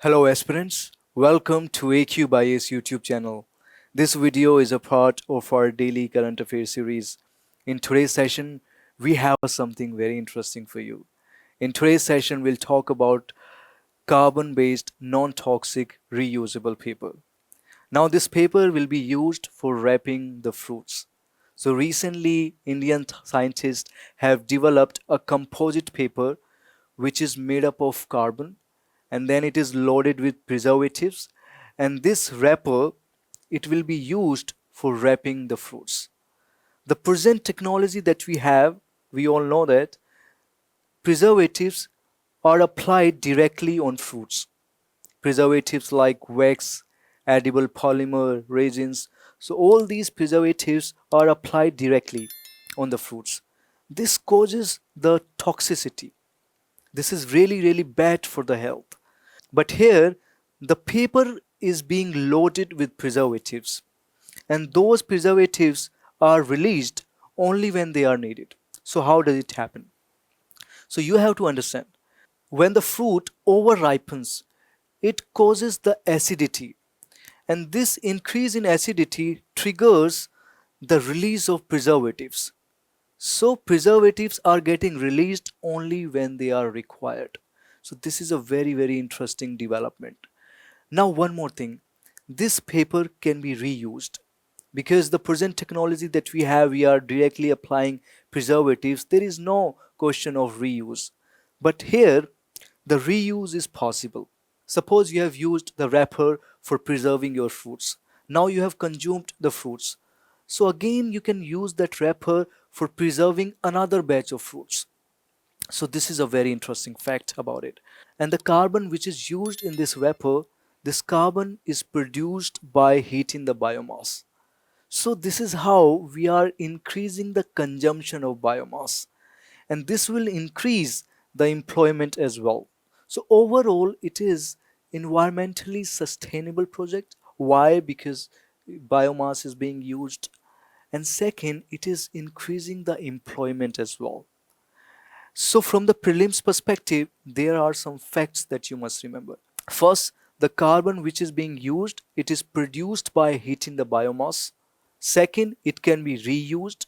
Hello aspirants, welcome to AQ by ACE YouTube channel. This video is a part of our daily current affairs series. In today's session, we have something very interesting for you. In today's session, we'll talk about carbon-based non-toxic reusable paper. Now this paper will be used for wrapping the fruits. So recently, Indian scientists have developed a composite paper which is made up of carbon and then it is loaded with preservatives, and this wrapper it will be used for wrapping the fruits. The present technology that we have, we all know that preservatives are applied directly on fruits. Preservatives like wax, edible polymer, resins. So all these preservatives are applied directly on the fruits. This causes the toxicity. This is really bad for the health. But here, the paper is being loaded with preservatives, and those preservatives are released only when they are needed. So, how does it happen? So, you have to understand when the fruit over ripens, it causes the acidity, and this increase in acidity triggers the release of preservatives. So preservatives are getting released only when they are required. So this is a very interesting development. Now one more thing, this paper can be reused because the present technology that we have, we are directly applying preservatives. There is no question of reuse. But here, the reuse is possible. Suppose you have used the wrapper for preserving your fruits. Now you have consumed the fruits. So again, you can use that wrapper for preserving another batch of fruits. So this is a very interesting fact about it. And the carbon which is used in this wrapper, this carbon is produced by heating the biomass. So this is how we are increasing the consumption of biomass, and this will increase the employment as well. So overall, it is environmentally sustainable project. Why? Because biomass is being used, and second, it is increasing the employment as well. So from the prelims perspective, there are some facts that you must remember. First, the carbon which is being used, it is produced by heating the biomass. Second, it can be reused.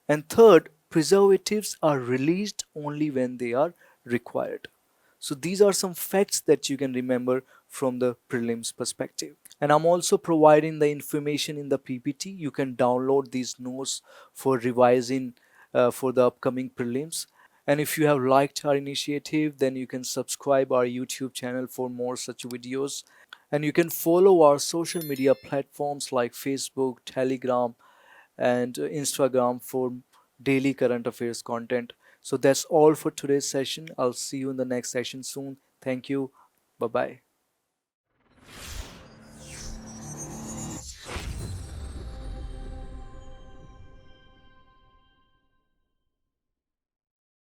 And third, preservatives are released only when they are required. So these are some facts that you can remember from the prelims perspective. And I'm also providing the information in the PPT. You can download these notes for revising for the upcoming prelims. And if you have liked our initiative, then you can subscribe our YouTube channel for more such videos. And you can follow our social media platforms like Facebook, Telegram, and Instagram for daily current affairs content. So that's all for today's session. I'll see you in the next session soon. Thank you. Bye bye.